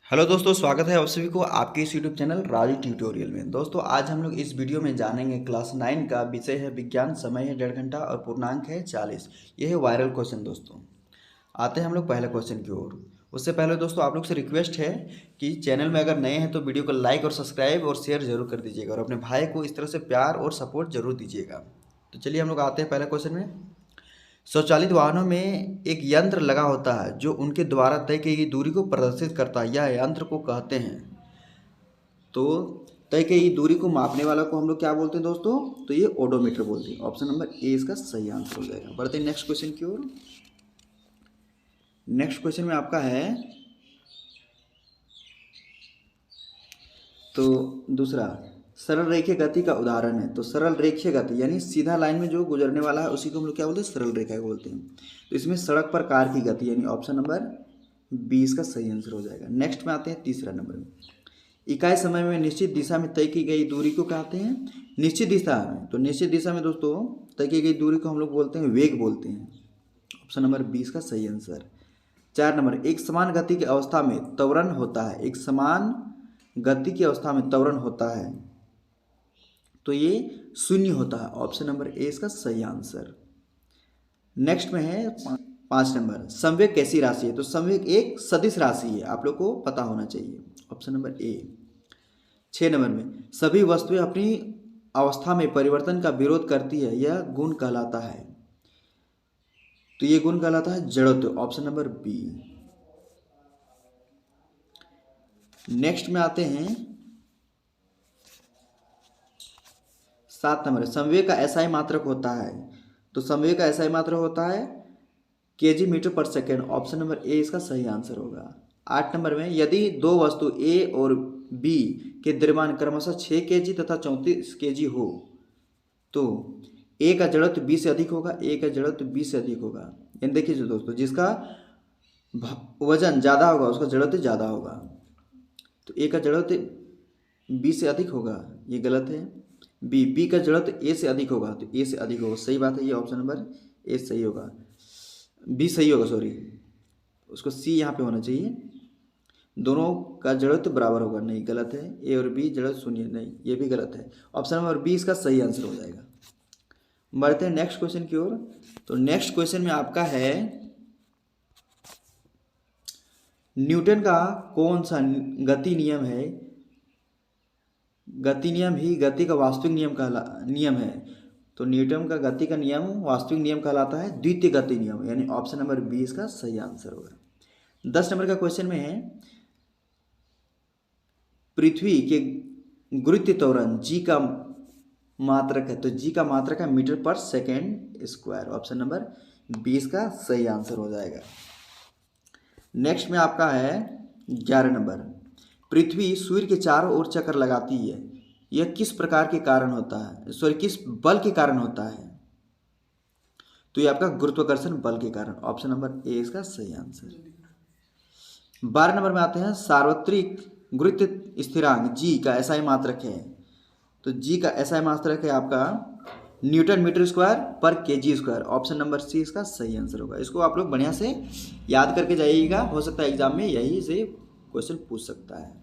Hello दोस्तों, स्वागत है आप सभी को आपके इस यूट्यूब चैनल राजू ट्यूटोरियल में। दोस्तों आज हम लोग इस वीडियो में जानेंगे क्लास 9 का विषय है विज्ञान, समय है 1.5 घंटा और पूर्णांक है 40। यह है वायरल क्वेश्चन। दोस्तों आते हैं हम लोग पहले क्वेश्चन की ओर। उससे पहले दोस्तों आप लोग से रिक्वेस्ट है कि चैनल में अगर नए हैं तो वीडियो को लाइक और सब्सक्राइब और शेयर जरूर कर दीजिएगा और अपने भाई को इस तरह से प्यार और सपोर्ट जरूर दीजिएगा। तो चलिए हम लोग आते हैं पहले क्वेश्चन में। स्वचालित वाहनों में एक यंत्र लगा होता है जो उनके द्वारा तय की गई दूरी को प्रदर्शित करता है। यह यंत्र को कहते हैं। तो तय की गई दूरी को मापने वाला को हम लोग क्या बोलते हैं दोस्तों? तो ये ओडोमीटर बोलते हैं। ऑप्शन नंबर ए इसका सही आंसर हो जाएगा। बढ़ते हैं नेक्स्ट क्वेश्चन की ओर। नेक्स्ट क्वेश्चन में आपका है तो दूसरा, सरल रेखीय गति का उदाहरण है। तो सरल रेखीय गति यानी सीधा लाइन में जो गुजरने वाला है उसी को हम लोग क्या बोलते हैं? सरल रेखा बोलते हैं। तो इसमें सड़क पर कार की गति यानी ऑप्शन नंबर 20 का सही आंसर हो जाएगा। नेक्स्ट में आते हैं तीसरा नंबर में। इकाई समय में निश्चित दिशा में तय की गई दूरी को कहते हैं निश्चित दिशा में। तो निश्चित दिशा में दोस्तों तय की गई दूरी को हम लोग बोलते हैं वेग बोलते हैं। ऑप्शन नंबर 20 का सही आंसर। 4 नंबर, एक समान गति की अवस्था में त्वरण होता है। एक समान गति की अवस्था में त्वरण होता है तो ये शून्य होता है। ऑप्शन नंबर ए इसका सही आंसर। नेक्स्ट में है 5 नंबर, संवेग कैसी राशि है? तो संवेग एक सदिश राशि है, आप लोग को पता होना चाहिए। Option number A. 6 नंबर में, सभी वस्तुएं अपनी अवस्था में परिवर्तन का विरोध करती है, यह गुण कहलाता है। तो ये गुण कहलाता है जड़त्व। Option number B. नेक्स्ट में आते हैं 7 नंबर, संवेग का एसआई मात्रक होता है। तो संवेग का एसआई मात्रक होता है केजी मीटर पर सेकेंड। ऑप्शन नंबर ए इसका सही आंसर होगा। 8 नंबर में, यदि दो वस्तु ए और बी के द्रव्यमान क्रमशः 6 केजी तथा 34 केजी हो तो ए का जड़त्व 20 से अधिक होगा, ए का जड़त्व 20 से अधिक होगा। यानी देखिए जो दोस्तों, जिसका वजन ज़्यादा होगा उसका जड़त्व ज़्यादा होगा। तो ए का जड़त्व 20 से अधिक होगा, ये गलत है। बी का जड़त्व ए से अधिक होगा तो ए से अधिक होगा, सही बात है। ये ऑप्शन नंबर ए सही होगा, बी सही होगा, सॉरी उसको सी यहाँ पे होना चाहिए। दोनों का जड़त्व बराबर होगा, नहीं गलत है। ए और बी जड़त्व शून्य, नहीं ये भी गलत है। ऑप्शन नंबर बी इसका सही आंसर हो जाएगा। बढ़ते हैं नेक्स्ट क्वेश्चन की ओर। तो नेक्स्ट क्वेश्चन में आपका है न्यूटन का कौन सा गति नियम है? गति नियम ही गति का वास्तविक नियम है। तो न्यूटन का गति का नियम वास्तविक नियम कहलाता है द्वितीय गति नियम, यानी ऑप्शन नंबर 20 का सही आंसर होगा। 10 नंबर का क्वेश्चन में है पृथ्वी के गुरुत्व त्वरण जी का मात्रक है। तो जी का मात्रक है मीटर पर सेकेंड स्क्वायर। ऑप्शन नंबर 20 का सही आंसर हो जाएगा। नेक्स्ट में आपका है 11 नंबर, पृथ्वी सूर्य के चारों ओर चक्कर लगाती है, यह किस प्रकार के कारण होता है? सॉरी, किस बल के कारण होता है? तो ये आपका गुरुत्वाकर्षण बल के कारण। ऑप्शन नंबर ए इसका सही आंसर। 12 नंबर में आते हैं सार्वत्रिक गुरुत्व स्थिरांक जी का एसआई मात्रक है। तो जी का एसआई मात्रक है आपका न्यूटन मीटर स्क्वायर पर KG square. Option number C इसका सही आंसर होगा। इसको आप लोग बढ़िया से याद करके जाइएगा, हो सकता है एग्जाम में यही से क्वेश्चन पूछ सकता है।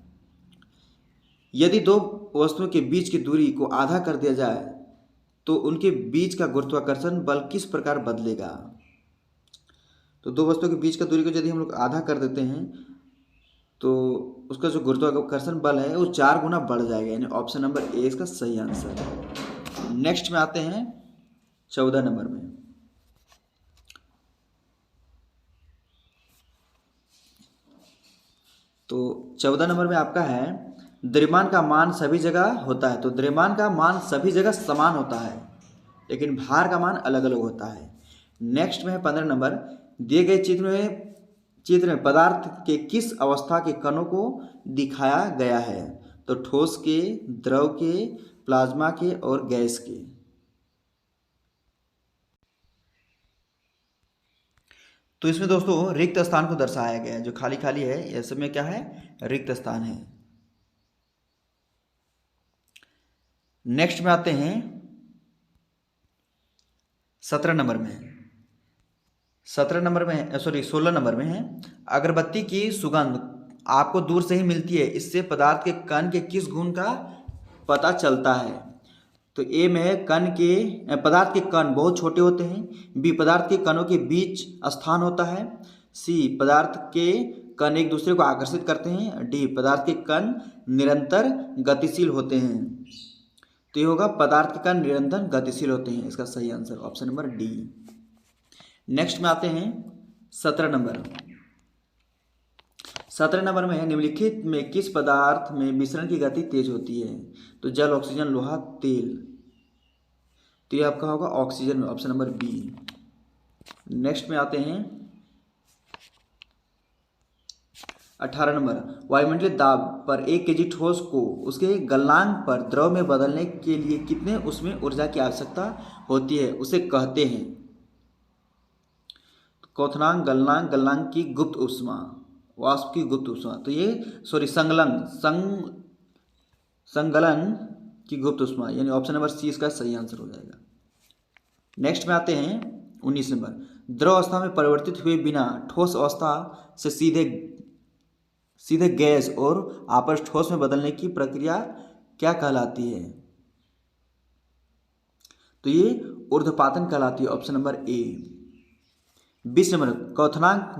यदि दो वस्तुओं के बीच की दूरी को आधा कर दिया जाए तो उनके बीच का गुरुत्वाकर्षण बल किस प्रकार बदलेगा? तो दो वस्तुओं के बीच का दूरी को यदि हम लोग आधा कर देते हैं तो उसका जो गुरुत्वाकर्षण बल है वो 4 गुना बढ़ जाएगा, यानी ऑप्शन नंबर ए इसका सही आंसर है। नेक्स्ट में आते हैं 14 नंबर में। तो 14 नंबर में आपका है द्रव्यमान का मान सभी जगह होता है। तो द्रव्यमान का मान सभी जगह समान होता है लेकिन भार का मान अलग अलग होता है। नेक्स्ट में है 15 नंबर, दिए गए चित्र में पदार्थ के किस अवस्था के कणों को दिखाया गया है? तो ठोस के, द्रव के, प्लाज्मा के और गैस के। तो इसमें दोस्तों रिक्त स्थान को दर्शाया गया है, जो खाली खाली है यह सब में क्या है? रिक्त स्थान है। नेक्स्ट में आते हैं 17 नंबर में। 17 नंबर में सॉरी 16 नंबर में है अगरबत्ती की सुगंध आपको दूर से ही मिलती है। इससे पदार्थ के कण के किस गुण का पता चलता है? तो ए में है कण के पदार्थ के कण बहुत छोटे होते हैं। बी पदार्थ के कणों के बीच स्थान होता है। सी पदार्थ के कण एक दूसरे को आकर्षित करते हैं। डी पदार्थ के कण निरंतर गतिशील होते हैं। तो ये होगा पदार्थ के कण निरंतर गतिशील होते हैं, इसका सही answer option number D. Next में आते हैं 17 नंबर। 17 नंबर में है निम्नलिखित में किस पदार्थ में मिश्रण की गति तेज होती है? तो जल, ऑक्सीजन, लोहा, तेल। तो ये आपका होगा ऑक्सीजन में, ऑप्शन नंबर बी। नेक्स्ट में आते हैं 18 नंबर। वायुमंडलीय दाब पर 1 kg ठोस को उसके गलनांक पर द्रव में बदलने के लिए कितने उसमें ऊर्जा की आवश्यकता होती है, उसे कहते हैं? क्वथनांक, गलनांक, गलनांक की गुप्त ऊष्मा, वाष्प की गुप्त ऊष्मा। तो ये संगलन की गुप्त ऊष्मा, यानी ऑप्शन नंबर सी इसका सही आंसर हो जाएगा। नेक्स्ट में आते हैं 19 नंबर। द्रव अवस्था में परिवर्तित हुए बिना ठोस अवस्था से सीधे गैस और आपस ठोस में बदलने की प्रक्रिया क्या कहलाती है? तो ये ऊर्ध्वपातन कहलाती है, ऑप्शन नंबर ए। 20 नंबर। क्वथनांक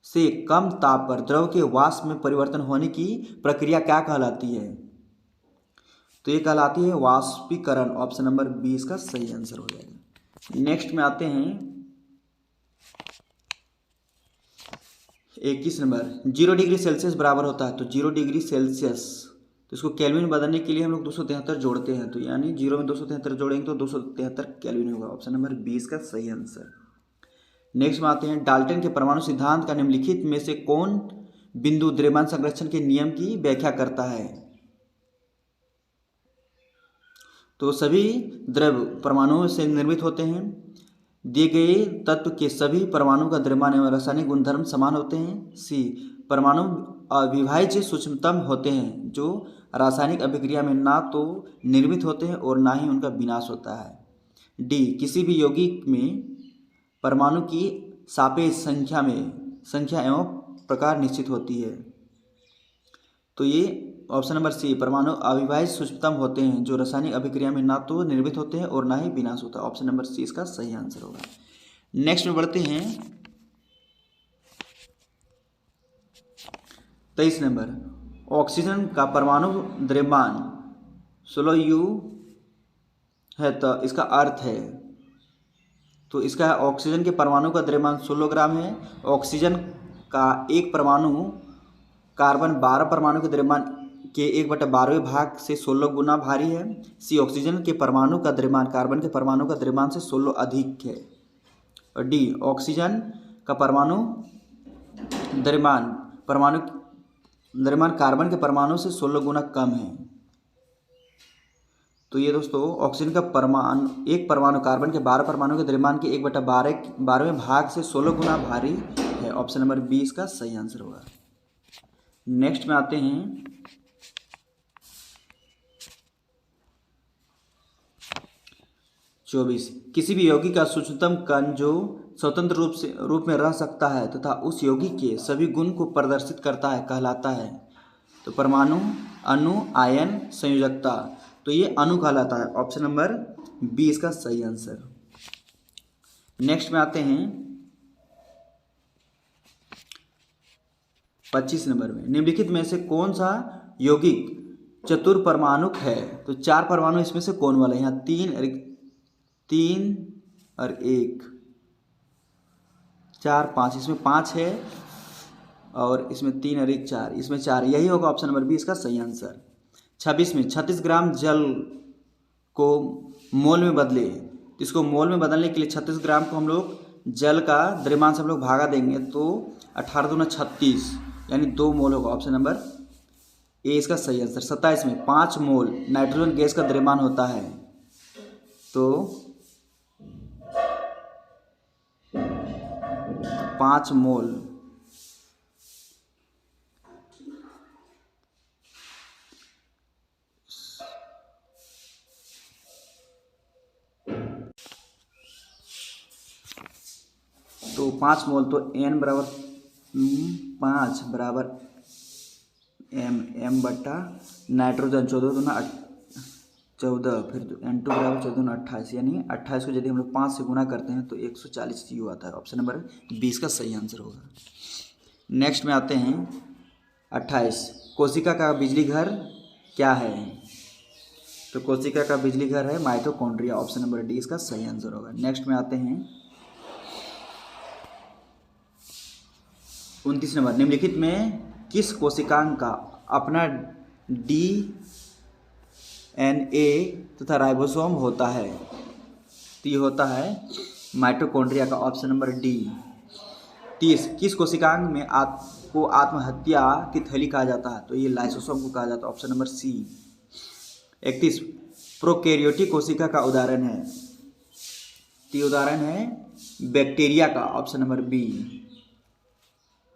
से कम ताप पर द्रव के वाष्प में परिवर्तन होने की प्रक्रिया क्या कहलाती है? तो ये कहलाती है वाष्पीकरण, ऑप्शन नंबर 20 का सही आंसर हो जाएगा। नेक्स्ट में आते हैं 21 नंबर। 0 डिग्री सेल्सियस बराबर होता है, तो 0 डिग्री सेल्सियस, तो इसको केल्विन बदलने के लिए हम लोग 273 जोड़ते हैं, तो यानी 0 में 273 जोड़ेंगे तो 273 केल्विन होगा, ऑप्शन नंबर 20 का सही आंसर। नेक्स्ट में आते हैं डाल्टन के परमाणु सिद्धांत का निम्नलिखित में से कौन बिंदु द्रव्यमान संरक्षण के नियम की व्याख्या करता है? तो सभी द्रव्य परमाणुओं से निर्मित होते हैं। दिए गए तत्व के सभी परमाणु का द्रव्यमान एवं रासायनिक गुणधर्म समान होते हैं। सी परमाणु अविभाज्य सूक्ष्मतम होते हैं जो रासायनिक अभिक्रिया में ना तो निर्मित होते हैं और ना ही उनका विनाश होता है। डी किसी भी यौगिक में परमाणु की सापेक्ष संख्या एवं प्रकार निश्चित होती है। तो ये ऑप्शन नंबर सी परमाणु अविभाज्य सूक्ष्मतम होते हैं जो रासायनिक अभिक्रिया में ना तो निर्मित होते हैं और ना ही विनाश होता है, ऑप्शन नंबर सी इसका सही आंसर होगा। नेक्स्ट में बढ़ते हैं 23 नंबर। ऑक्सीजन का परमाणु द्रव्यमान 16 U है, तो इसका अर्थ है, तो इसका ऑक्सीजन के परमाणु का द्रव्यमान 16 ग्राम है। ऑक्सीजन का एक परमाणु कार्बन 12 परमाणु के द्रव्यमान के 1/12वें भाग से 16 गुना भारी है। सी ऑक्सीजन के परमाणु का द्रव्यमान कार्बन के परमाणु का द्रव्यमान से 16 अधिक है। और डी ऑक्सीजन का परमाणु द्रव्यमान कार्बन के परमाणु से 16 गुना कम है। तो ये दोस्तों ऑक्सीजन का एक परमाणु कार्बन के 12 परमाणु के द्रव्यमान के 1/12वें भाग से 16 गुना भारी है, ऑप्शन नंबर 20 का सही आंसर होगा। नेक्स्ट में आते हैं 24। किसी भी यौगिक का सूक्ष्मतम कण जो स्वतंत्र रूप में रह सकता है तथा उस यौगिक के सभी गुण को प्रदर्शित करता है कहलाता है? तो परमाणु, अणु, आयन, संयोजकता। तो ये अणु कहलाता है, ऑप्शन नंबर 20 का सही आंसर। नेक्स्ट में आते हैं 25 नंबर में। निम्नलिखित में से कौन सा यौगिक चतुर्परमाणुक है? तो 4 परमाणु इसमें से कौन वाला है? यहाँ 3 और 1, 4, 5, इसमें 5 है और इसमें 3 और 1 4, इसमें 4, यही होगा ऑप्शन नंबर 20 का सही आंसर। 26 में 36 ग्राम जल को मोल में बदले, इसको मोल में बदलने के लिए 36 ग्राम को हम लोग जल का द्रव्यमान से हम लोग भागा देंगे तो 18 दूना 36 यानी 2 मोल होगा, ऑप्शन नंबर ए इसका सही आंसर। 27 में 5 मोल नाइट्रोजन गैस का द्रव्यमान होता है, तो 5 मोल तो 5 मोल, तो n बराबर 5 बराबर m बट्टा नाइट्रोजन 14 फिर N2 बराबर 14 28, यानी 28 को यदि हम लोग 5 से गुना करते हैं तो 140 CU आता है। ऑप्शन नंबर 20 का सही आंसर होगा। नेक्स्ट में आते हैं 28, कोशिका का बिजली घर क्या है? तो कोशिका का बिजली घर है माइटोकॉन्ड्रिया। ऑप्शन नंबर डी इसका सही आंसर होगा। नेक्स्ट में आते हैं 29 नंबर, निम्नलिखित में किस कोशिकांग का अपना DNA तथा राइबोसोम होता है? तो ये होता है माइटोकॉन्ड्रिया का। Option number D. 30, किस कोशिकांग में को आत्महत्या की थैली कहा जाता है? तो ये लाइसोसोम को कहा जाता है। ऑप्शन नंबर सी। 31, प्रोकैरियोटिक कोशिका का उदाहरण है? तो ये उदाहरण है बैक्टीरिया का। Option number B.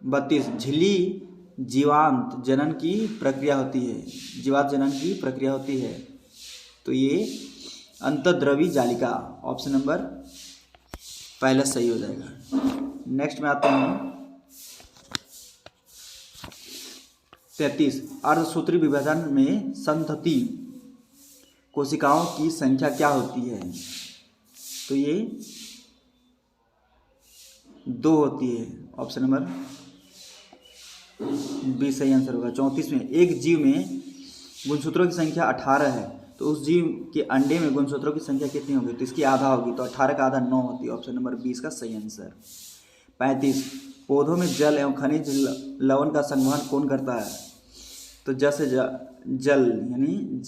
32, झिल्ली जीवांत जनन की प्रक्रिया होती है? जीवांत जनन की प्रक्रिया होती है तो ये अंतर्द्रवी जालिका। ऑप्शन नंबर पहला सही हो जाएगा। नेक्स्ट में आते हैं 33, अर्धसूत्री विभाजन में संतति कोशिकाओं की संख्या क्या होती है? तो ये 2 होती है। ऑप्शन नंबर बी सही आंसर होगा। 34 में, एक जीव में गुणसूत्रों की संख्या 18 है तो उस जीव के अंडे में गुणसूत्रों की संख्या कितनी होगी? तो इसकी आधा होगी, तो 18 का आधा 9 होती है। ऑप्शन नंबर 20 का सही आंसर। 35, पौधों में जल एवं खनिज लवण का संवहन कौन करता है? तो जैसे जल यानी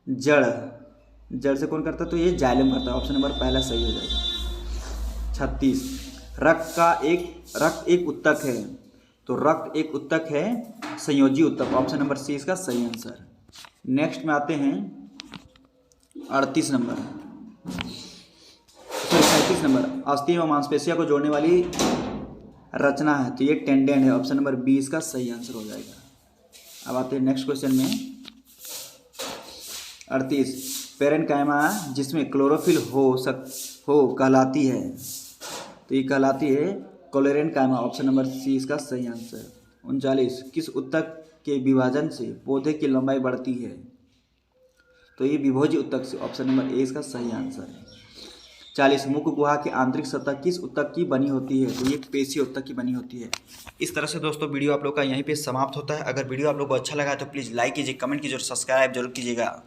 जड़ से कौन करता है? तो ये जाइलम करता है। ऑप्शन नंबर पहला सही हो जाएगा। 36, रक्त एक उत्तक है तो रक्त एक उत्तक है संयोजी उत्तक। ऑप्शन नंबर सी इसका सही आंसर। नेक्स्ट में आते हैं 38 नंबर, 37 नंबर, अस्थि एवं मांसपेशियों को जोड़ने वाली रचना है तो ये टेंडेन है। ऑप्शन नंबर बी इसका सही आंसर हो जाएगा। अब आते हैं नेक्स्ट क्वेश्चन में 38, पेरेन्काइमा जिसमें क्लोरोफिल हो कहलाती है? तो ये कहलाती है क्लोरेन्काइमा। ऑप्शन नंबर सी इसका सही आंसर। 39, किस उत्तक के विभाजन से पौधे की लंबाई बढ़ती है? तो ये विभोजी उत्तक से। ऑप्शन नंबर ए इसका सही आंसर है। 40, मुख गुहा की आंतरिक सतह किस उत्तक की बनी होती है? तो ये पेशी उत्तक की बनी होती है। इस तरह से दोस्तों वीडियो आप लोग का यहीं पे समाप्त होता है। अगर वीडियो आप लोग को अच्छा लगा तो प्लीज़ लाइक कीजिए, कमेंट कीजिए और सब्सक्राइब जरूर कीजिएगा।